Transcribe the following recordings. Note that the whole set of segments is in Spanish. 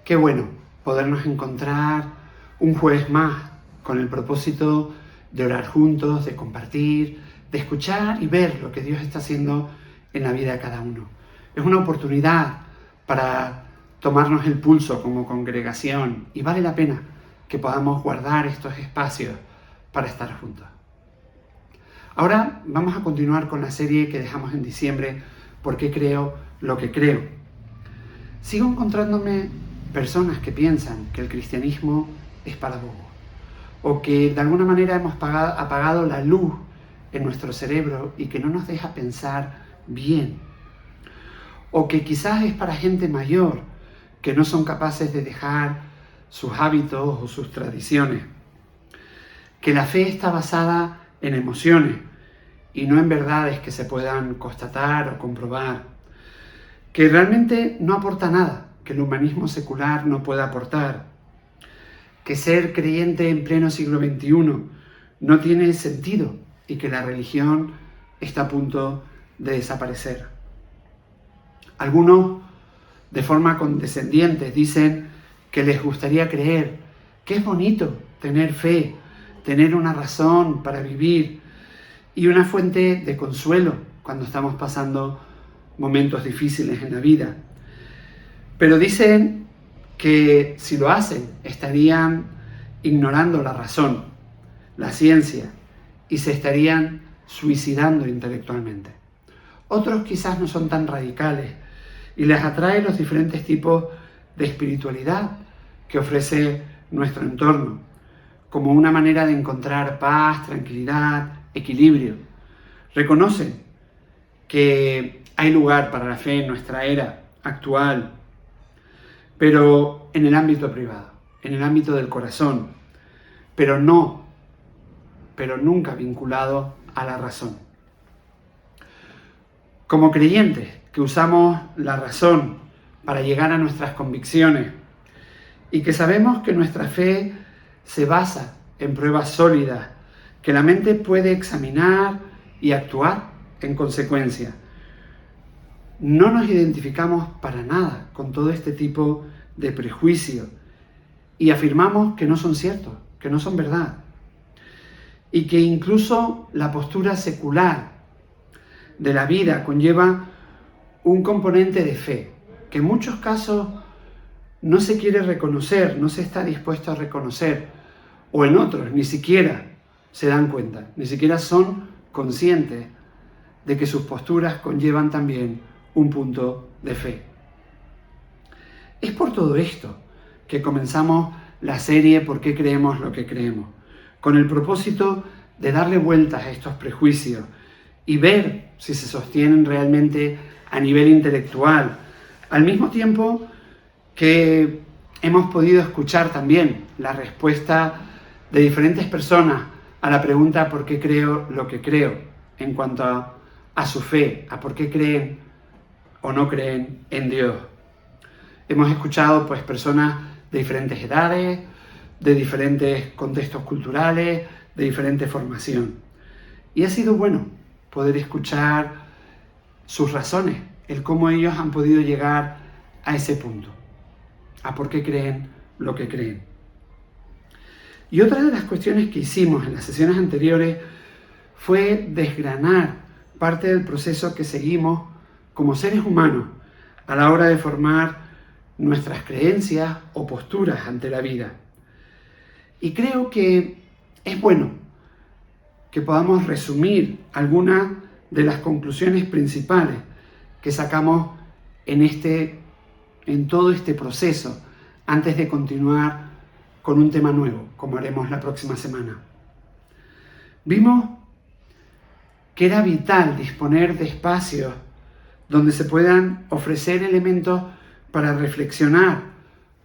Qué bueno podernos encontrar un jueves más con el propósito de orar juntos, de compartir, de escuchar y ver lo que Dios está haciendo en la vida de cada uno. Es una oportunidad para tomarnos el pulso como congregación y vale la pena que podamos guardar estos espacios para estar juntos. Ahora vamos a continuar con la serie que dejamos en diciembre, ¿Por qué creo lo que creo? Sigo encontrándome personas que piensan que el cristianismo es para bobos, o que de alguna manera hemos apagado la luz en nuestro cerebro y que no nos deja pensar bien, o que quizás es para gente mayor que no son capaces de dejar sus hábitos o sus tradiciones, que la fe está basada en emociones y no en verdades que se puedan constatar o comprobar, que realmente no aporta nada, que el humanismo secular no puede aportar, que ser creyente en pleno siglo XXI no tiene sentido y que la religión está a punto de desaparecer. Algunos, de forma condescendiente, dicen que les gustaría creer que es bonito tener fe, tener una razón para vivir y una fuente de consuelo cuando estamos pasando momentos difíciles en la vida. Pero dicen que si lo hacen estarían ignorando la razón, la ciencia, y se estarían suicidando intelectualmente. Otros quizás no son tan radicales y les atrae los diferentes tipos de espiritualidad que ofrece nuestro entorno, como una manera de encontrar paz, tranquilidad, equilibrio. Reconocen que hay lugar para la fe en nuestra era actual, pero en el ámbito privado, en el ámbito del corazón, pero nunca vinculado a la razón. Como creyentes que usamos la razón para llegar a nuestras convicciones y que sabemos que nuestra fe se basa en pruebas sólidas, que la mente puede examinar y actuar en consecuencia, no nos identificamos para nada con todo este tipo de prejuicios y afirmamos que no son ciertos, que no son verdad. Y que incluso la postura secular de la vida conlleva un componente de fe, que en muchos casos no se quiere reconocer, no se está dispuesto a reconocer, o en otros ni siquiera se dan cuenta, ni siquiera son conscientes de que sus posturas conllevan también un punto de fe. Es por todo esto que comenzamos la serie ¿Por qué creemos lo que creemos?, con el propósito de darle vueltas a estos prejuicios y ver si se sostienen realmente a nivel intelectual, al mismo tiempo que hemos podido escuchar también la respuesta de diferentes personas a la pregunta ¿por qué creo lo que creo?, en cuanto a su fe, a por qué creen o no creen en Dios. Hemos escuchado personas de diferentes edades, de diferentes contextos culturales, de diferente formación. Y ha sido bueno poder escuchar sus razones, el cómo ellos han podido llegar a ese punto, a por qué creen lo que creen. Y otra de las cuestiones que hicimos en las sesiones anteriores fue desgranar parte del proceso que seguimos como seres humanos a la hora de formar nuestras creencias o posturas ante la vida. Y creo que es bueno que podamos resumir algunas de las conclusiones principales que sacamos en todo este proceso antes de continuar con un tema nuevo, como haremos la próxima semana. Vimos que era vital disponer de espacios donde se puedan ofrecer elementos para reflexionar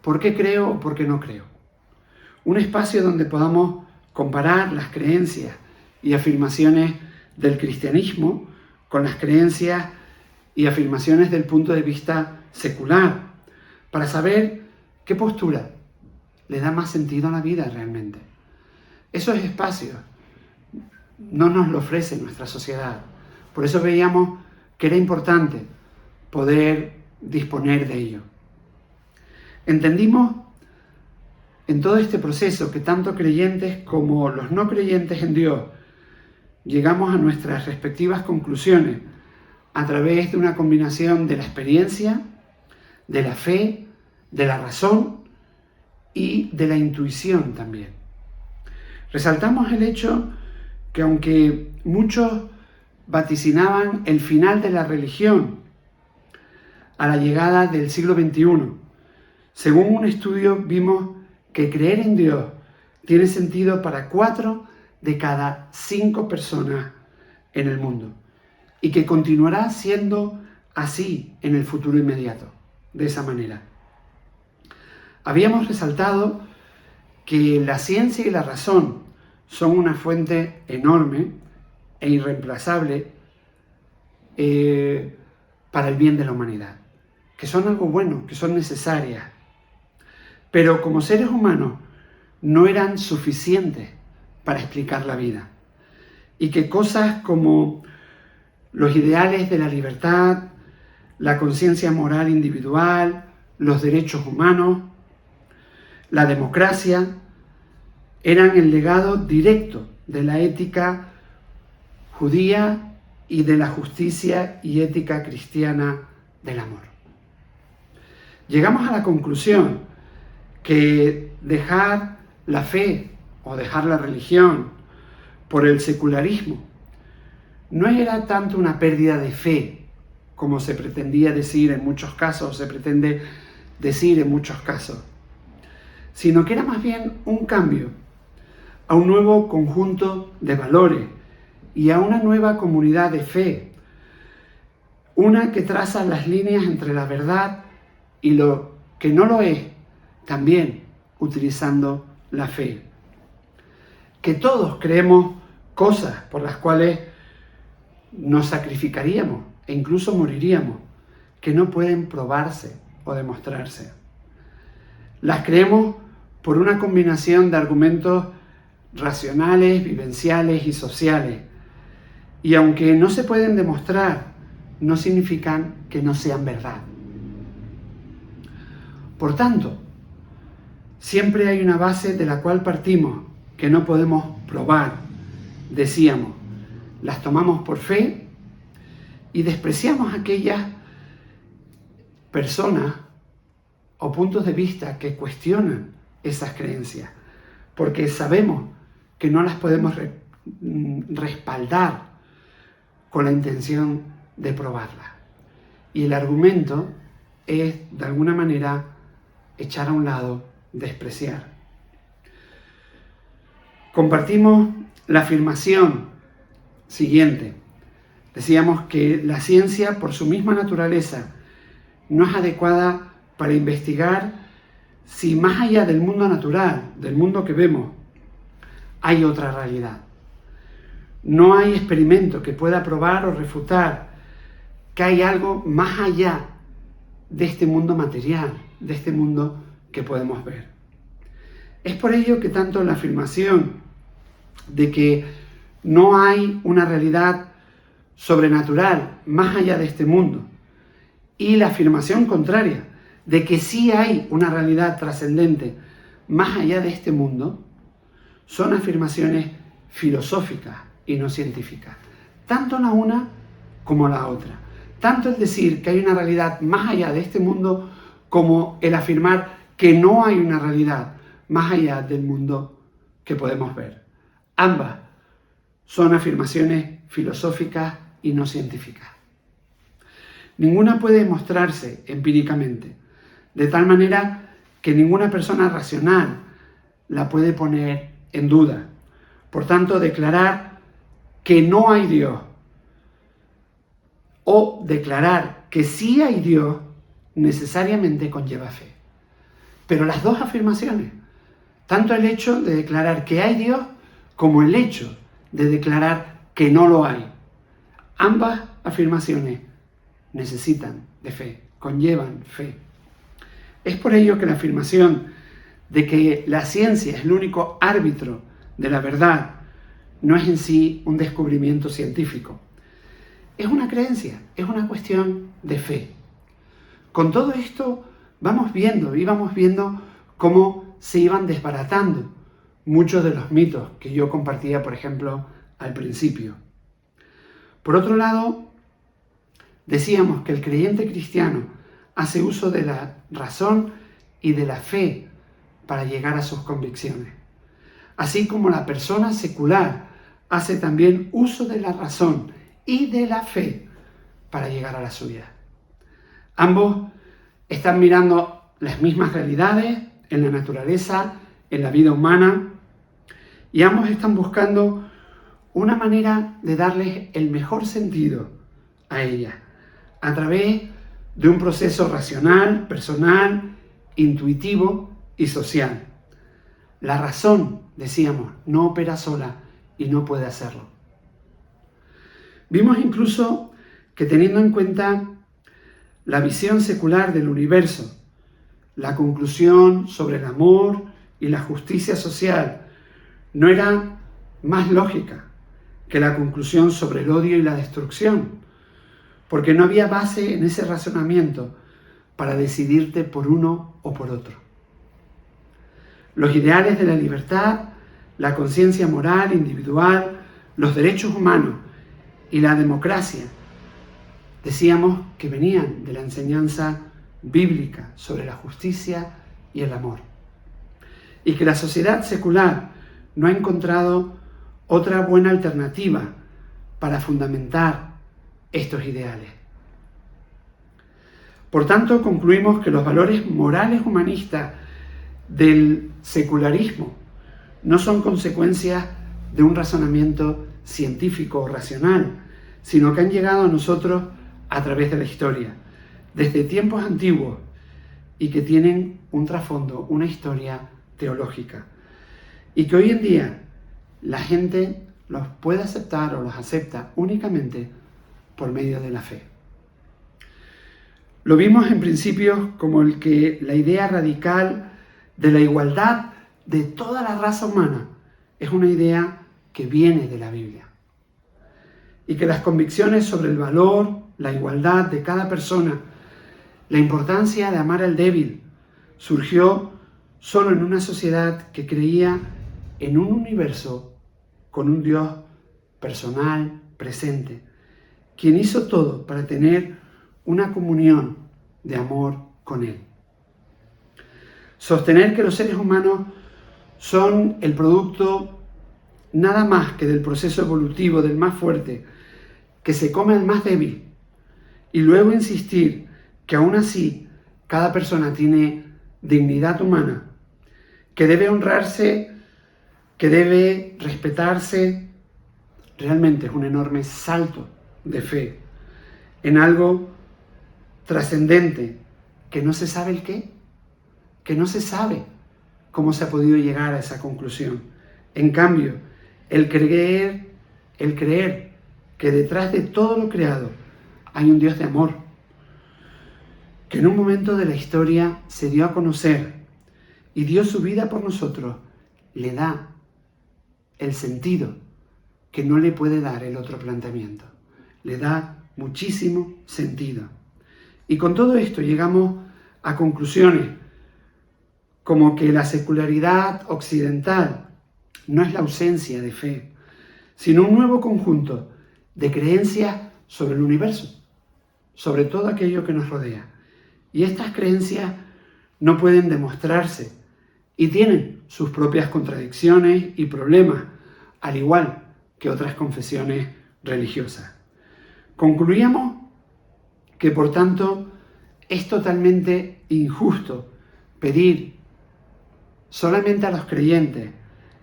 por qué creo o por qué no creo. Un espacio donde podamos comparar las creencias y afirmaciones del cristianismo con las creencias y afirmaciones del punto de vista secular, para saber qué postura le da más sentido a la vida realmente. Esos espacios no nos lo ofrece nuestra sociedad. Por eso veíamos que era importante poder disponer de ello. Entendimos en todo este proceso que tanto creyentes como los no creyentes en Dios llegamos a nuestras respectivas conclusiones a través de una combinación de la experiencia, de la fe, de la razón y de la intuición también. Resaltamos el hecho que aunque muchos vaticinaban el final de la religión a la llegada del siglo XXI, según un estudio vimos que creer en Dios tiene sentido para 4 de cada 5 personas en el mundo y que continuará siendo así en el futuro inmediato, de esa manera. Habíamos resaltado que la ciencia y la razón son una fuente enorme e irreemplazable para el bien de la humanidad, que son algo bueno, que son necesarias, pero como seres humanos no eran suficientes para explicar la vida, y que cosas como los ideales de la libertad, la conciencia moral individual, los derechos humanos, la democracia, eran el legado directo de la ética judía y de la justicia y ética cristiana del amor. Llegamos a la conclusión que dejar la fe o dejar la religión por el secularismo no era tanto una pérdida de fe, como se pretendía decir en muchos casos, se pretende decir en muchos casos, sino que era más bien un cambio a un nuevo conjunto de valores y a una nueva comunidad de fe, una que traza las líneas entre la verdad y lo que no lo es, también utilizando la fe. Que todos creemos cosas por las cuales nos sacrificaríamos e incluso moriríamos, que no pueden probarse o demostrarse. Las creemos por una combinación de argumentos racionales, vivenciales y sociales, y aunque no se pueden demostrar, no significan que no sean verdad. Por tanto, siempre hay una base de la cual partimos que no podemos probar, decíamos. Las tomamos por fe y despreciamos aquellas personas o puntos de vista que cuestionan esas creencias, porque sabemos que no las podemos respaldar con la intención de probarlas. Y el argumento es, de alguna manera, echar a un lado, despreciar. Compartimos la afirmación siguiente. Decíamos que la ciencia, por su misma naturaleza, no es adecuada para investigar si más allá del mundo natural, del mundo que vemos, hay otra realidad. No hay experimento que pueda probar o refutar que hay algo más allá de este mundo material, de este mundo que podemos ver. Es por ello que tanto la afirmación de que no hay una realidad sobrenatural más allá de este mundo y la afirmación contraria de que sí hay una realidad trascendente más allá de este mundo son afirmaciones filosóficas y no científicas, tanto la una como la otra. Tanto el decir que hay una realidad más allá de este mundo como el afirmar que no hay una realidad más allá del mundo que podemos ver. Ambas son afirmaciones filosóficas y no científicas. Ninguna puede demostrarse empíricamente, de tal manera que ninguna persona racional la puede poner en duda. Por tanto, declarar que no hay Dios o declarar que sí hay Dios necesariamente conlleva fe. Pero las dos afirmaciones, tanto el hecho de declarar que hay Dios como el hecho de declarar que no lo hay, ambas afirmaciones necesitan de fe, conllevan fe. Es por ello que la afirmación de que la ciencia es el único árbitro de la verdad no es en sí un descubrimiento científico. Es una creencia, es una cuestión de fe. Con todo esto, íbamos viendo cómo se iban desbaratando muchos de los mitos que yo compartía, por ejemplo, al principio. Por otro lado, decíamos que el creyente cristiano hace uso de la razón y de la fe para llegar a sus convicciones, así como la persona secular hace también uso de la razón y de la fe para llegar a la suya. Ambos están mirando las mismas realidades en la naturaleza, en la vida humana, y ambos están buscando una manera de darles el mejor sentido a ella, a través de un proceso racional, personal, intuitivo y social. La razón, decíamos, no opera sola y no puede hacerlo. Vimos incluso que, teniendo en cuenta la visión secular del universo, la conclusión sobre el amor y la justicia social no era más lógica que la conclusión sobre el odio y la destrucción, porque no había base en ese razonamiento para decidirte por uno o por otro. Los ideales de la libertad, la conciencia moral individual, los derechos humanos y la democracia, decíamos que venían de la enseñanza bíblica sobre la justicia y el amor, y que la sociedad secular no ha encontrado otra buena alternativa para fundamentar estos ideales. Por tanto, concluimos que los valores morales humanistas del secularismo no son consecuencias de un razonamiento científico o racional, sino que han llegado a nosotros a través de la historia, desde tiempos antiguos, y que tienen un trasfondo, una historia teológica, y que hoy en día la gente los puede aceptar o los acepta únicamente por medio de la fe. Lo vimos en principio como la idea radical de la igualdad de toda la raza humana es una idea que viene de la Biblia, y que las convicciones sobre el valor, la igualdad de cada persona, la importancia de amar al débil, surgió solo en una sociedad que creía en un universo con un Dios personal, presente, quien hizo todo para tener una comunión de amor con Él. Sostener que los seres humanos son el producto nada más que del proceso evolutivo del más fuerte, que se come al más débil, y luego insistir que aún así cada persona tiene dignidad humana, que debe honrarse, que debe respetarse, realmente es un enorme salto de fe en algo trascendente, que no se sabe el qué, que no se sabe cómo se ha podido llegar a esa conclusión. En cambio, el creer que detrás de todo lo creado hay un Dios de amor, que en un momento de la historia se dio a conocer y dio su vida por nosotros, le da el sentido que no le puede dar el otro planteamiento. Le da muchísimo sentido. Y con todo esto llegamos a conclusiones como que la secularidad occidental no es la ausencia de fe, sino un nuevo conjunto de creencias sobre el universo, sobre todo aquello que nos rodea. Y estas creencias no pueden demostrarse y tienen sus propias contradicciones y problemas, al igual que otras confesiones religiosas. Concluíamos que, por tanto, es totalmente injusto pedir solamente a los creyentes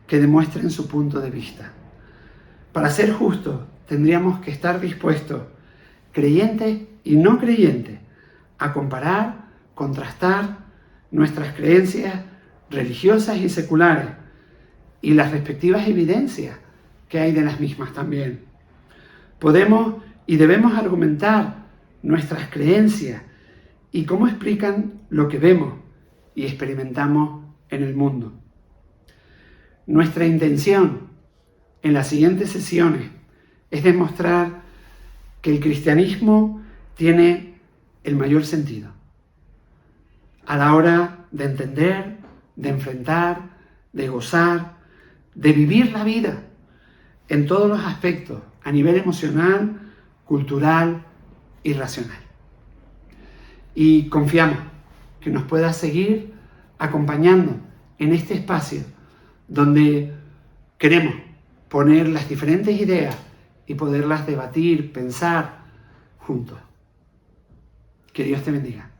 que demuestren su punto de vista. Para ser justos, tendríamos que estar dispuestos, creyentes y no creyentes, a comparar, contrastar nuestras creencias religiosas y seculares y las respectivas evidencias que hay de las mismas también. Podemos y debemos argumentar nuestras creencias y cómo explican lo que vemos y experimentamos en el mundo. Nuestra intención en las siguientes sesiones es demostrar que el cristianismo tiene el mayor sentido. a la hora de entender, de enfrentar, de gozar, de vivir la vida en todos los aspectos, a nivel emocional, cultural y racional. Y confiamos que nos pueda seguir acompañando en este espacio donde queremos poner las diferentes ideas y poderlas debatir, pensar juntos. Que Dios te bendiga.